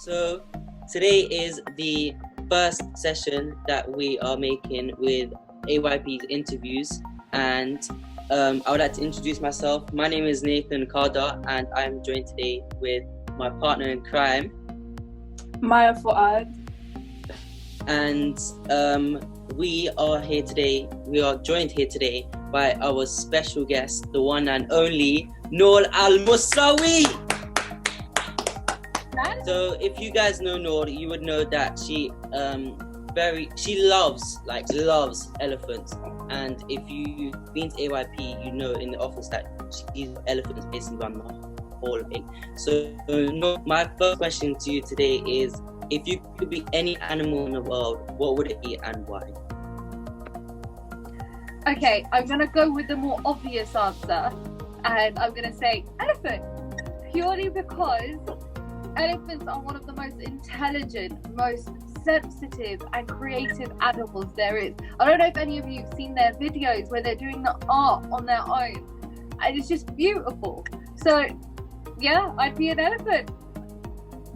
So today is the first session that we are making with AYP's interviews, and I would like to introduce myself. My name is Nathan Carter, and I'm joined today with my partner in crime, Maya Fuad. and we are here today. We are joined here today by our special guest, the one and only Noor Al-Mousawi. So if you guys know Noor, you would know that she loves elephants, and if you've been to AYP, you know in the office that elephants basically run the whole thing. So Noor, my first question to you today is, if you could be any animal in the world, what would it be and why? Okay, I'm going to go with the more obvious answer, and I'm going to say elephant, purely because elephants are one of the most intelligent, most sensitive and creative animals there is. I don't know if any of you have seen their videos where they're doing the art on their own, and it's just beautiful. So yeah, I'd be an elephant.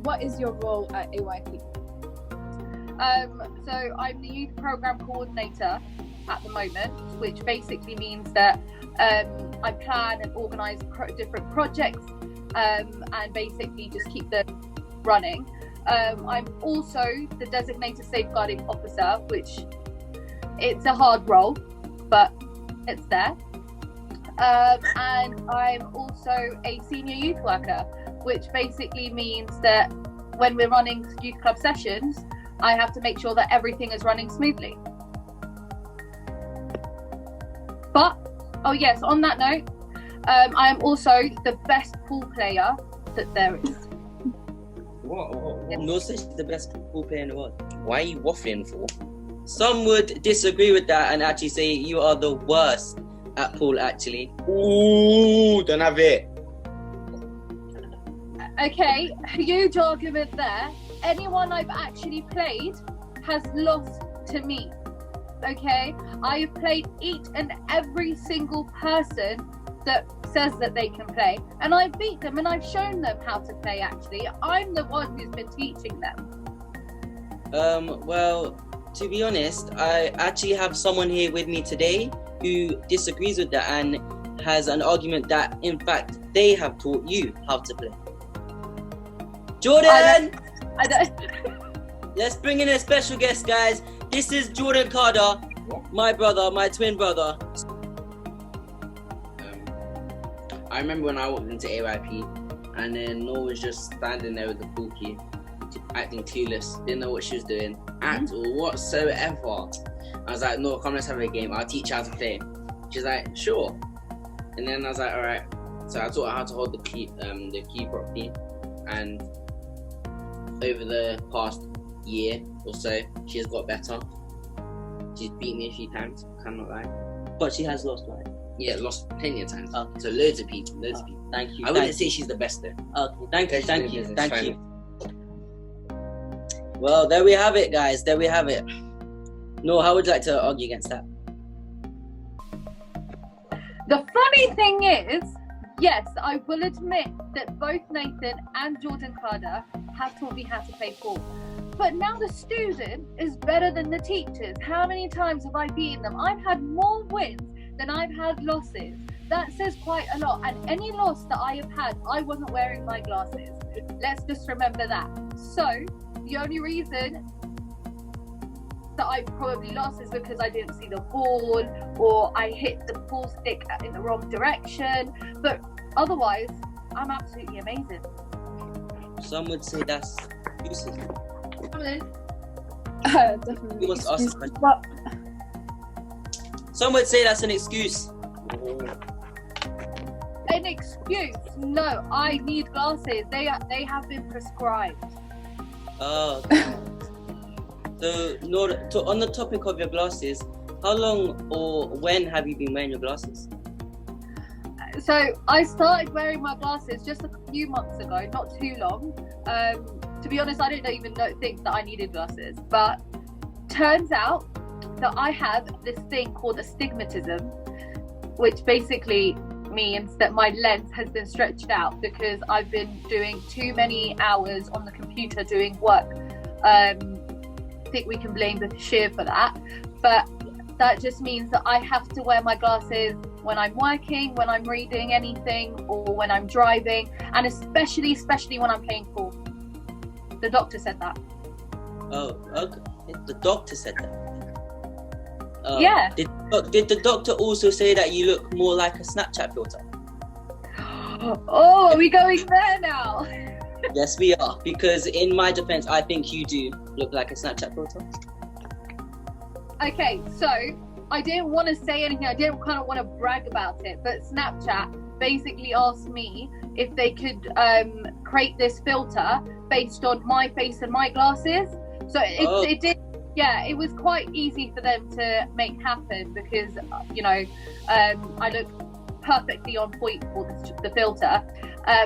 What is your role at AYP? So I'm the youth program coordinator at the moment, which basically means that I plan and organise different projects and basically just keep them running. I'm also the designated safeguarding officer, which it's a hard role, but it's there. And I'm also a senior youth worker, which basically means that when we're running youth club sessions, I have to make sure that everything is running smoothly. But, oh yes, on that note, I am also the best pool player that there is. What? Noor says she's the best pool player in the world. Why are you waffling for? Some would disagree with that and actually say you are the worst at pool, actually. Ooh, don't have it. Okay, huge argument there. Anyone I've actually played has lost to me. Okay, I have played each and every single person that says that they can play, and I've beat them and I've shown them how to play. Actually, I'm the one who's been teaching them. Well, to be honest, I actually have someone here with me today who disagrees with that and has an argument that, in fact, they have taught you how to play. Jordan! I don't. Let's bring in a special guest, guys. This is Jordan Carter, my brother, my twin brother. I remember when I walked into AYP and then Noor was just standing there with the pool key, acting clueless, didn't know what she was doing at all whatsoever. I was like, Noor, come, let's have a game. I'll teach you how to play. She's like, sure. And then I was like, all right. So I taught her how to hold the key properly, and over the past year or so, she has got better. She's beat me a few times, cannot lie. But she has lost, right? Yeah, lost plenty of times. Okay. So loads of people. Thank you. I wouldn't say she's the best though. Okay, thank you. Well, there we have it, guys. There we have it. Noor, how would you like to argue against that? The funny thing is, yes, I will admit that both Nathan and Jordan Carter have taught me how to play pool. But now the student is better than the teachers. How many times have I beaten them? I've had more wins than I've had losses. That says quite a lot. And any loss that I have had, I wasn't wearing my glasses. Let's just remember that. So the only reason that I probably lost is because I didn't see the ball, or I hit the pool stick in the wrong direction. But otherwise, I'm absolutely amazing. Some would say that's excuses. Definitely. You must ask Excuse- a question. But Some would say that's an excuse. An excuse? No, I need glasses. They have been prescribed. Oh, okay. So, Noor, on the topic of your glasses, how long or when have you been wearing your glasses? So I started wearing my glasses just a few months ago, not too long. To be honest, I didn't even think that I needed glasses, but turns out that I have this thing called astigmatism, which basically means that my lens has been stretched out because I've been doing too many hours on the computer doing work. I think we can blame the shear for that, but that just means that I have to wear my glasses when I'm working, when I'm reading anything, or when I'm driving, and especially when I'm playing pool. The doctor said that. Oh, okay. The doctor said that. Yeah. Did the doctor also say that you look more like a Snapchat filter? Oh, are we going there now? Yes, we are. Because in my defense, I think you do look like a Snapchat filter. Okay, so I didn't want to say anything. I didn't kind of want to brag about it, but Snapchat basically asked me if they could create this filter based on my face and my glasses. So it did. Yeah, it was quite easy for them to make happen because, I look perfectly on point for the filter.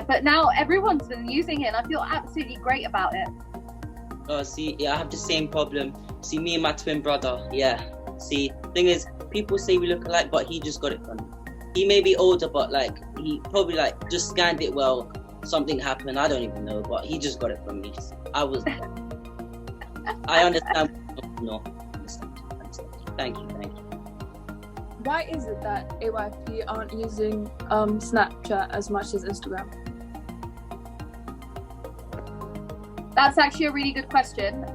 But now everyone's been using it and I feel absolutely great about it. See, yeah, I have the same problem. See, me and my twin brother, yeah. See, thing is, people say we look alike, but he just got it from me. He may be older, but he probably just scanned it well. Something happened, I don't even know, but he just got it from me. I understand. No, thank you. Why is it that AYP aren't using Snapchat as much as Instagram? That's actually a really good question.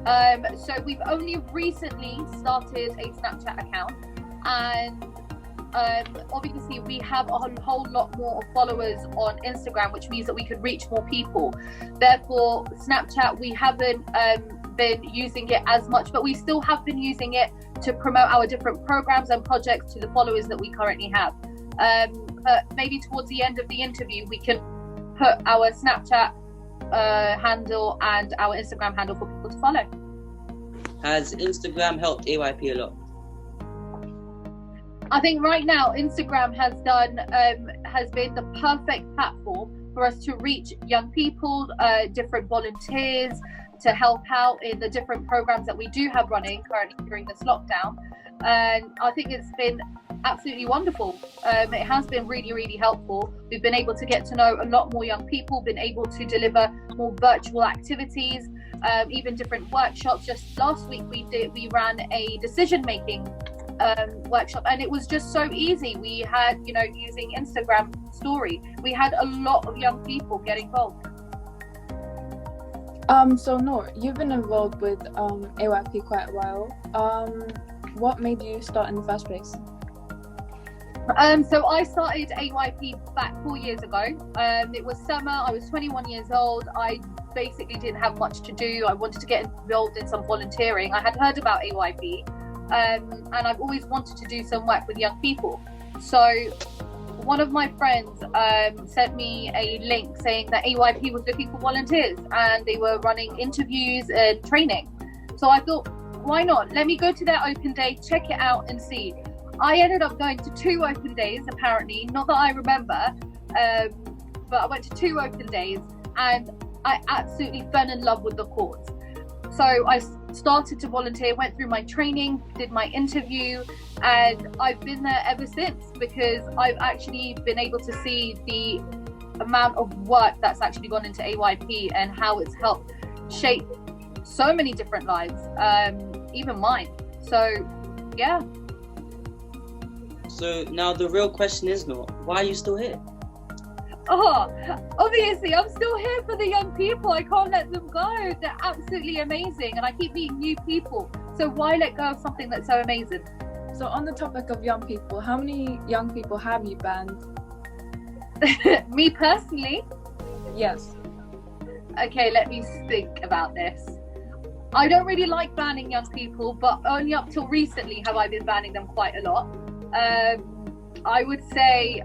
So we've only recently started a Snapchat account, and obviously we have a whole lot more followers on Instagram, which means that we could reach more people. Therefore, Snapchat, we haven't been using it as much, but we still have been using it to promote our different programs and projects to the followers that we currently have. But maybe towards the end of the interview, we can put our Snapchat handle and our Instagram handle for people to follow. Has Instagram helped AYP a lot? I think right now Instagram has been the perfect platform for us to reach young people, different volunteers, to help out in the different programs that we do have running currently during this lockdown. And I think it's been absolutely wonderful. It has been really, really helpful. We've been able to get to know a lot more young people, been able to deliver more virtual activities, even different workshops. Just last week we ran a decision-making workshop, and it was just so easy. We had, using Instagram story, we had a lot of young people get involved. So Noor, you've been involved with AYP quite a while. What made you start in the first place? So I started AYP back 4 years ago. It was summer, I was 21 years old. I basically didn't have much to do. I wanted to get involved in some volunteering. I had heard about AYP, and I've always wanted to do some work with young people. So one of my friends sent me a link saying that AYP was looking for volunteers and they were running interviews and training. So I thought, why not? Let me go to their open day, check it out and see. I ended up going to 2 open days, apparently, not that I remember, but I went to 2 open days and I absolutely fell in love with the cause. So I started to volunteer, went through my training, did my interview, and I've been there ever since because I've actually been able to see the amount of work that's actually gone into AYP and how it's helped shape so many different lives, even mine. So, yeah. So now the real question is, Noor, why are you still here? Oh, obviously, I'm still here for the young people. I can't let them go. They're absolutely amazing, and I keep meeting new people. So why let go of something that's so amazing? So on the topic of young people, how many young people have you banned? Me personally? Yes. Okay, let me think about this. I don't really like banning young people, but only up till recently have I been banning them quite a lot. I would say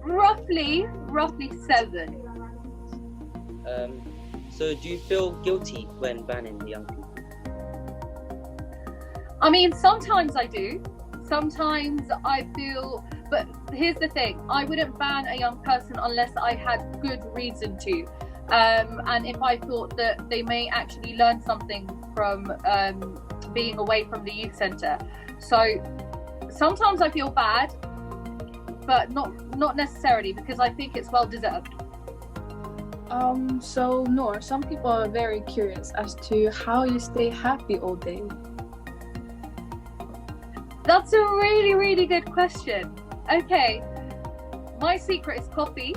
roughly 7. So do you feel guilty when banning the young people? I mean, sometimes I do. Sometimes I feel, but here's the thing, I wouldn't ban a young person unless I had good reason to. And if I thought that they may actually learn something from being away from the youth centre. So sometimes I feel bad, but not necessarily, because I think it's well deserved. So Noor, some people are very curious as to how you stay happy all day. That's a really, really good question. Okay, my secret is coffee.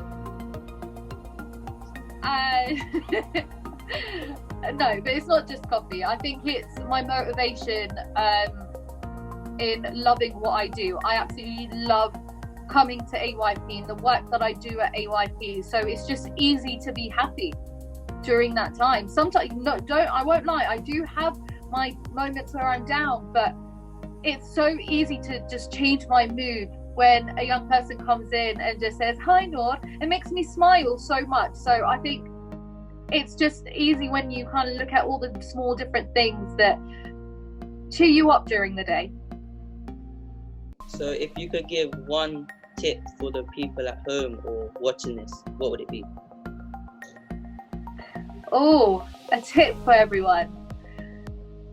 No, but it's not just coffee. I think it's my motivation in loving what I do. I absolutely love coming to AYP and the work that I do at AYP. So it's just easy to be happy during that time. Sometimes, I won't lie, I do have my moments where I'm down, but it's so easy to just change my mood when a young person comes in and just says, "Hi, Noor." It makes me smile so much. So I think it's just easy when you kind of look at all the small different things that cheer you up during the day. So if you could give one tip for the people at home or watching this, what would it be? Oh, a tip for everyone.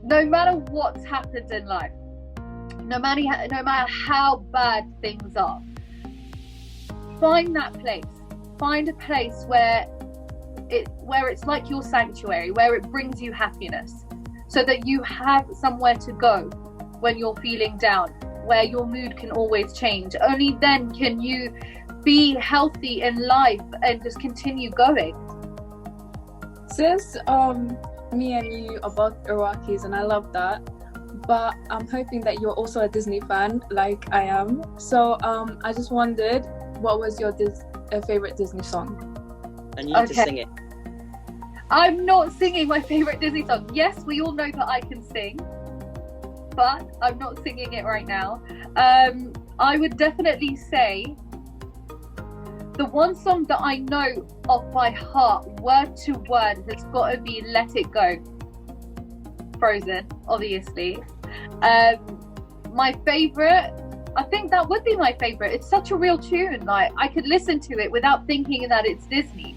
No matter what's happened in life, no matter how bad things are, find that place. Find a place where it's like your sanctuary, where it brings you happiness, so that you have somewhere to go when you're feeling down, where your mood can always change. Only then can you be healthy in life and just continue going. Since me and you are both Iraqis, and I love that, but I'm hoping that you're also a Disney fan like I am. So I just wondered, what was your favorite Disney song? And you need to sing it. I'm not singing my favorite Disney song. Yes, we all know that I can sing, but I'm not singing it right now. I would definitely say the one song that I know off by heart, word to word, has got to be "Let It Go." Frozen, obviously. My favorite, I think that would be my favorite. It's such a real tune. Like, I could listen to it without thinking that it's Disney.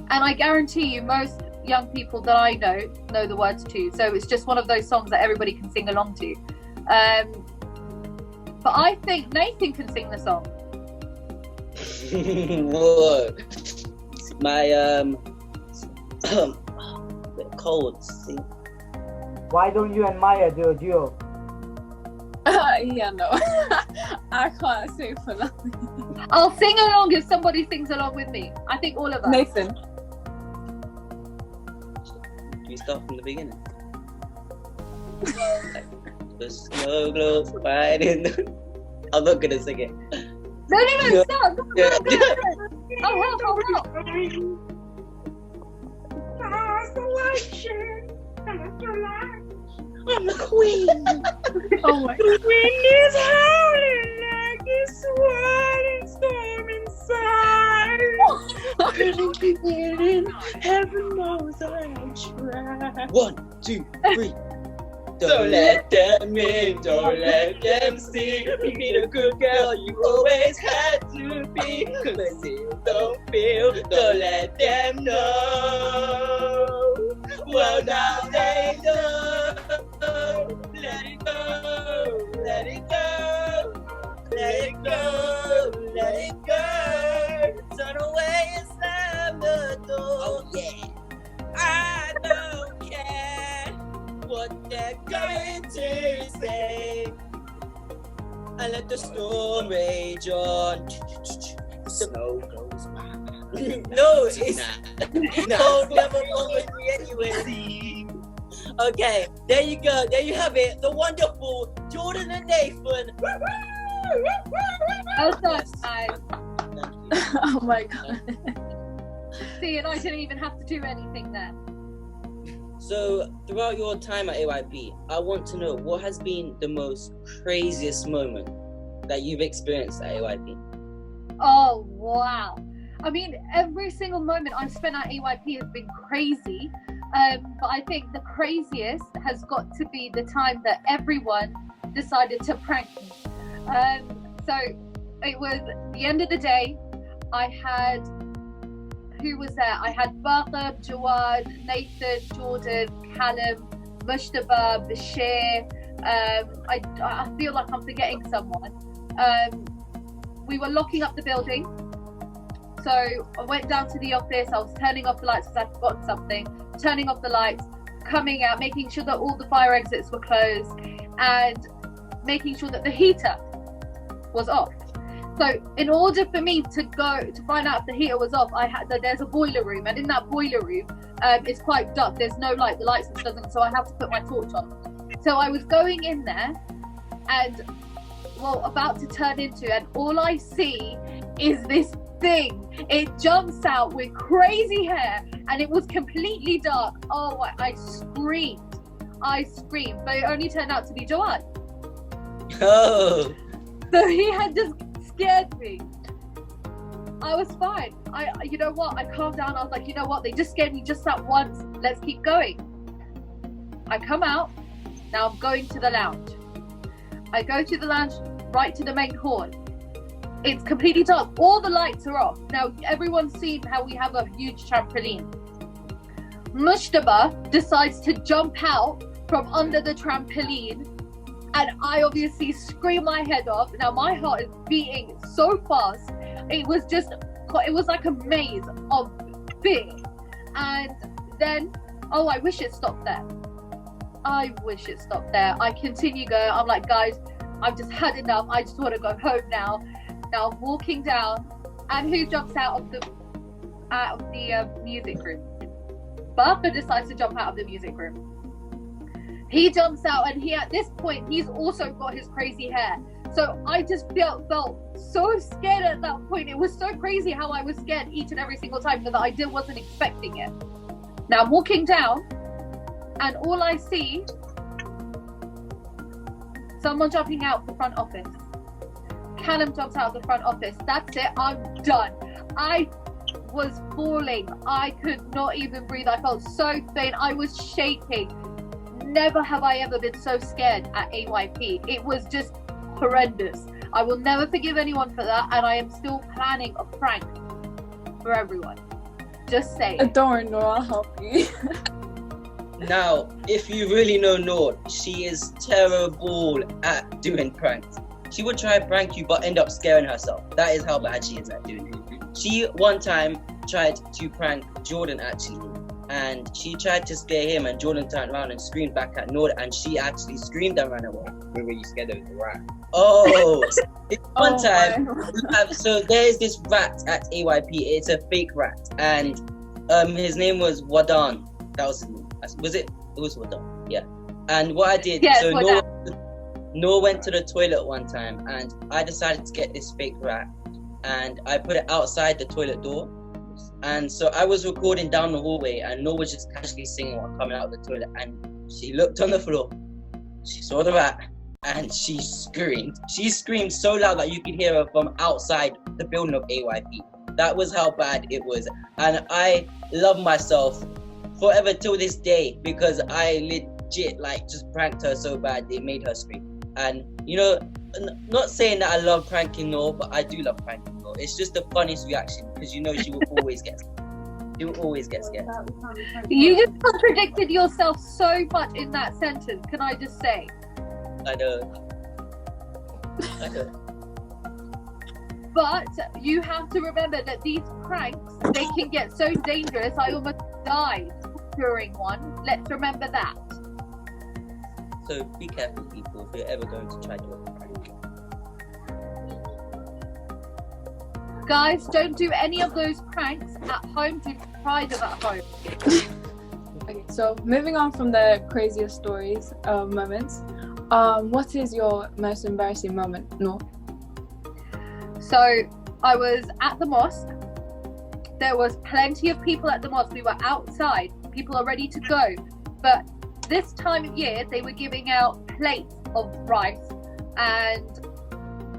And I guarantee you, most young people that I know the words to. So it's just one of those songs that everybody can sing along to. But I think Nathan can sing the song. Whoa. My cold. See? Why don't you and Maya do a duo? Yeah, no. I can't sing for nothing. I'll sing along if somebody sings along with me. I think all of us. Nathan. Do we start from the beginning? The snow glows white in the... I'm not gonna sing it. No, stop. Go. I'll help. I'm the queen. Oh my God. The wind is howling like it's swirling storm inside. Couldn't be getting, heaven knows I try. 1, 2, 3. Don't let them in, don't let them see. Be the good girl you always had to be. But still don't feel, don't let them know. Well, now they know. Let it go, let it go, let it go, let it go. Turn away and slam the door. Oh yeah, I don't care what they're going to say. I let the storm rage on. The snow goes by. No, it's cold never bothers me anyway. Okay, there you go. There you have it. The wonderful Jordan and Nathan. That's nice. Oh my God. See, and I didn't even have to do anything there. So, throughout your time at AYP, I want to know what has been the most craziest moment that you've experienced at AYP? Oh, wow. I mean, every single moment I've spent at AYP has been crazy. But I think the craziest has got to be the time that everyone decided to prank me. So it was the end of the day. I had, who was there? I had Baqa, Jawad, Nathan, Jordan, Callum, Mushtaba, Bashir. I feel like I'm forgetting someone. we were locking up the building. So I went down to the office. I was turning off the lights because I'd forgotten something. Turning off the lights, coming out, making sure that all the fire exits were closed, and making sure that the heater was off. So in order for me to go to find out if the heater was off, there's a boiler room, and in that boiler room, it's quite dark. There's no light. The light switch doesn't, so I have to put my torch on. So I was going in there, and about to turn into, and all I see is this thing. It jumps out with crazy hair, and it was completely dark. Oh, I screamed, but it only turned out to be Joanne. Oh. So he had just scared me. I was fine. You know what? I calmed down. I was like, you know what? They just scared me just that once. Let's keep going. I come out. Now I'm going to the lounge. I go to the lounge, right to the main hall. It's completely dark. All the lights are off. Now, everyone's seen how we have a huge trampoline. Mushtaba decides to jump out from under the trampoline, and I obviously scream my head off. Now, my heart is beating so fast. It was like a maze of fear. And then, I wish it stopped there. I continue going. I'm like, guys, I've just had enough. I just want to go home now. Now I'm walking down, and who jumps out of the music room? Barker decides to jump out of the music room. He jumps out, and at this point, he's also got his crazy hair. So I just felt so scared at that point. It was so crazy how I was scared each and every single time, because I wasn't expecting it. Now I'm walking down, and all I see, someone jumping out the front office. Callum jumps out of the front office. That's it. I'm done. I was falling. I could not even breathe. I felt so faint. I was shaking. Never have I ever been so scared at AYP. It was just horrendous. I will never forgive anyone for that, and I am still planning a prank for everyone. Just saying. Don't worry, Noor, I'll help you. Now, if you really know Noor, she is terrible at doing pranks. She would try to prank you but end up scaring herself. That is how bad she is at doing it. She one time tried to prank Jordan actually, and she tried to scare him, and Jordan turned around and screamed back at Noor, and she actually screamed and ran away. Were you scared of the rat? Oh, one time, so there is this rat at AYP. It's a fake rat, and his name was Wadan. That was his name. Was it? It was Wadan. Yeah. And what I did, yes, so Noor went to the toilet one time, and I decided to get this fake rat, and I put it outside the toilet door. And so I was recording down the hallway, and Noor was just casually singing while coming out of the toilet, and she looked on the floor, she saw the rat, and she screamed. She screamed so loud that you could hear her from outside the building of AYP. That was how bad it was. And I love myself forever till this day, because I legit just pranked her so bad it made her scream. And not saying that I love pranking Noor, but I do love pranking Noor. It's just the funniest reaction, because she will always get scared. She will always get scared. You just contradicted yourself so much in that sentence, can I just say? I know. But you have to remember that these pranks, they can get so dangerous. I almost died during one. Let's remember that. So be careful, people, if you're ever going to try to do a prank. Guys, don't do any of those pranks at home. Try them at home. Okay, so moving on from the craziest stories, moments, what is your most embarrassing moment, Noor? So I was at the mosque. There was plenty of people at the mosque. We were outside. People are ready to go. But this time of year, they were giving out plates of rice, and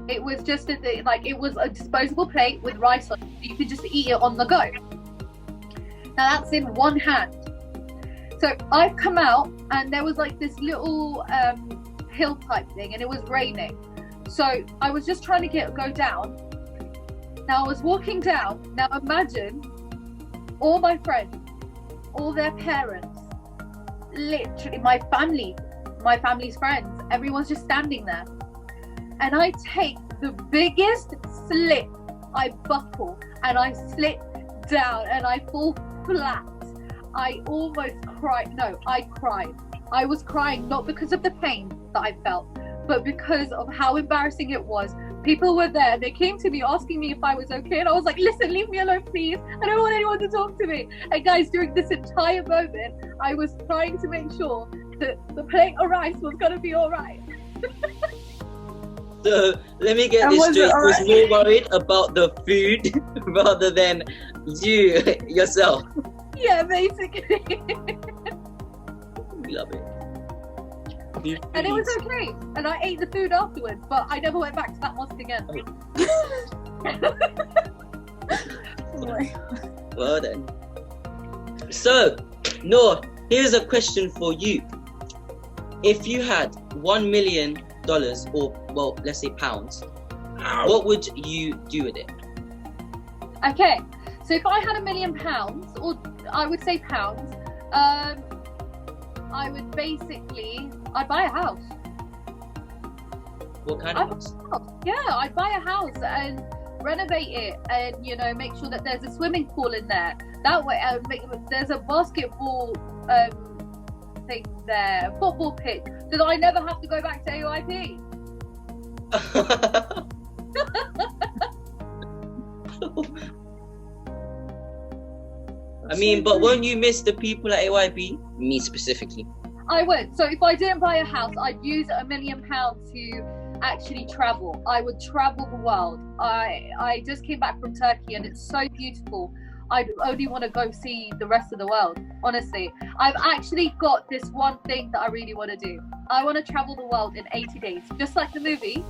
it was just it was a disposable plate with rice on it. You could just eat it on the go. Now that's in one hand. So I've come out, and there was this little hill type thing, and it was raining. So I was just trying to go down. Now I was walking down. Now imagine all my friends, all their parents, literally my family's friends, everyone's just standing there. And I take the biggest slip. I buckle and I slip down and I fall flat. I almost cried. No, I cried. I was crying not because of the pain that I felt, but because of how embarrassing it was. People were there. They came to me asking me if I was okay, and I was like, listen, leave me alone, please. I don't want anyone to talk to me. And guys, during this entire moment, I was trying to make sure that the plate of rice was going to be all right. So let me get this straight. Was more worried about the food rather than you yourself. Yeah, basically. Love it. And it was okay. And I ate the food afterwards, but I never went back to that mosque again. Well then. So, Noor, here's a question for you. If you had $1 million, or well, let's say pounds, what would you do with it? Okay, so if I had £1 million, or I would say pounds, I would basically, I'd buy a house. What kind of house? Yeah, I'd buy a house and renovate it, and make sure that there's a swimming pool in there. That way, there's a basketball thing there, football pitch, so that I never have to go back to AYP. I mean, but won't you miss the people at AYP? Me specifically. I would. So if I didn't buy a house, I'd use £1 million to actually travel. I would travel the world. I just came back from Turkey and it's so beautiful. I'd only want to go see the rest of the world, honestly. I've actually got this one thing that I really want to do. I want to travel the world in 80 days, just like the movie.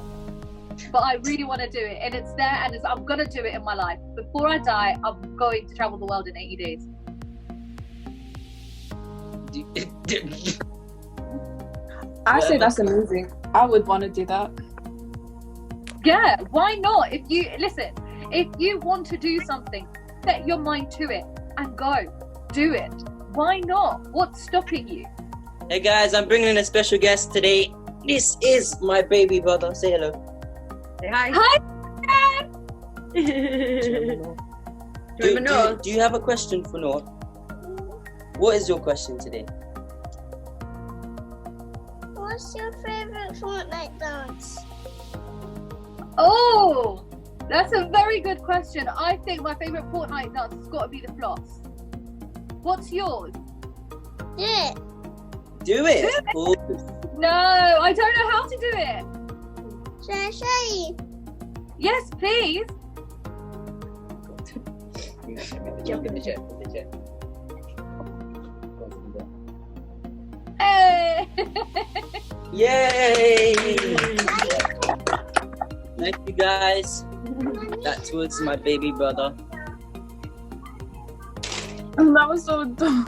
But I really want to do it, and it's there, and I'm going to do it in my life. Before I die, I'm going to travel the world in 80 days. I say that's amazing. I would want to do that. Yeah, why not? If you want to do something, set your mind to it and go. Do it. Why not? What's stopping you? Hey guys, I'm bringing in a special guest today. This is my baby brother. Say hello. Say hi. Hi, Do you have a question for Noor? What is your question today? What's your favorite Fortnite dance? Oh, that's a very good question. I think my favorite Fortnite dance has got to be the floss. What's yours? Yeah. Do it. Oh. No, I don't know how to do it. Should I show you? Yes, please. Jump in the jet. Hey. Yay! Thank you guys. That was my baby brother. That was so dumb.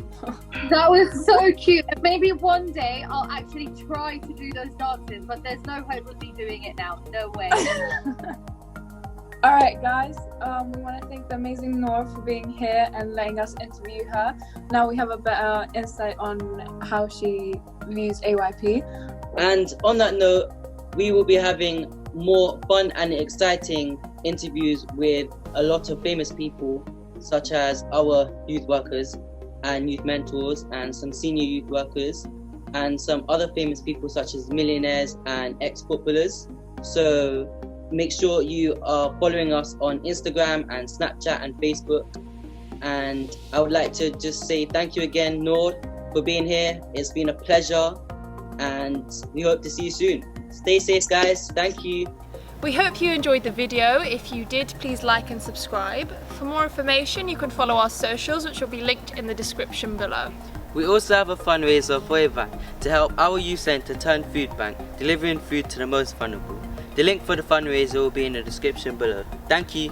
That was so cute. And maybe one day I'll actually try to do those dances, but there's no hope of me doing it now. No way. All right, guys. We want to thank the amazing Noor for being here and letting us interview her. Now we have a better insight on how she views AYP. And on that note, we will be having more fun and exciting interviews with a lot of famous people, such as our youth workers and youth mentors and some senior youth workers and some other famous people such as millionaires and ex-footballers. So make sure you are following us on Instagram and Snapchat and Facebook. And I would like to just say thank you again, Noor, for being here. It's been a pleasure and we hope to see you soon. Stay safe, guys. Thank you. We hope you enjoyed the video. If you did, please like and subscribe. For more information, you can follow our socials, which will be linked in the description below. We also have a fundraiser for AYP to help our youth centre turn food bank, delivering food to the most vulnerable. The link for the fundraiser will be in the description below. Thank you.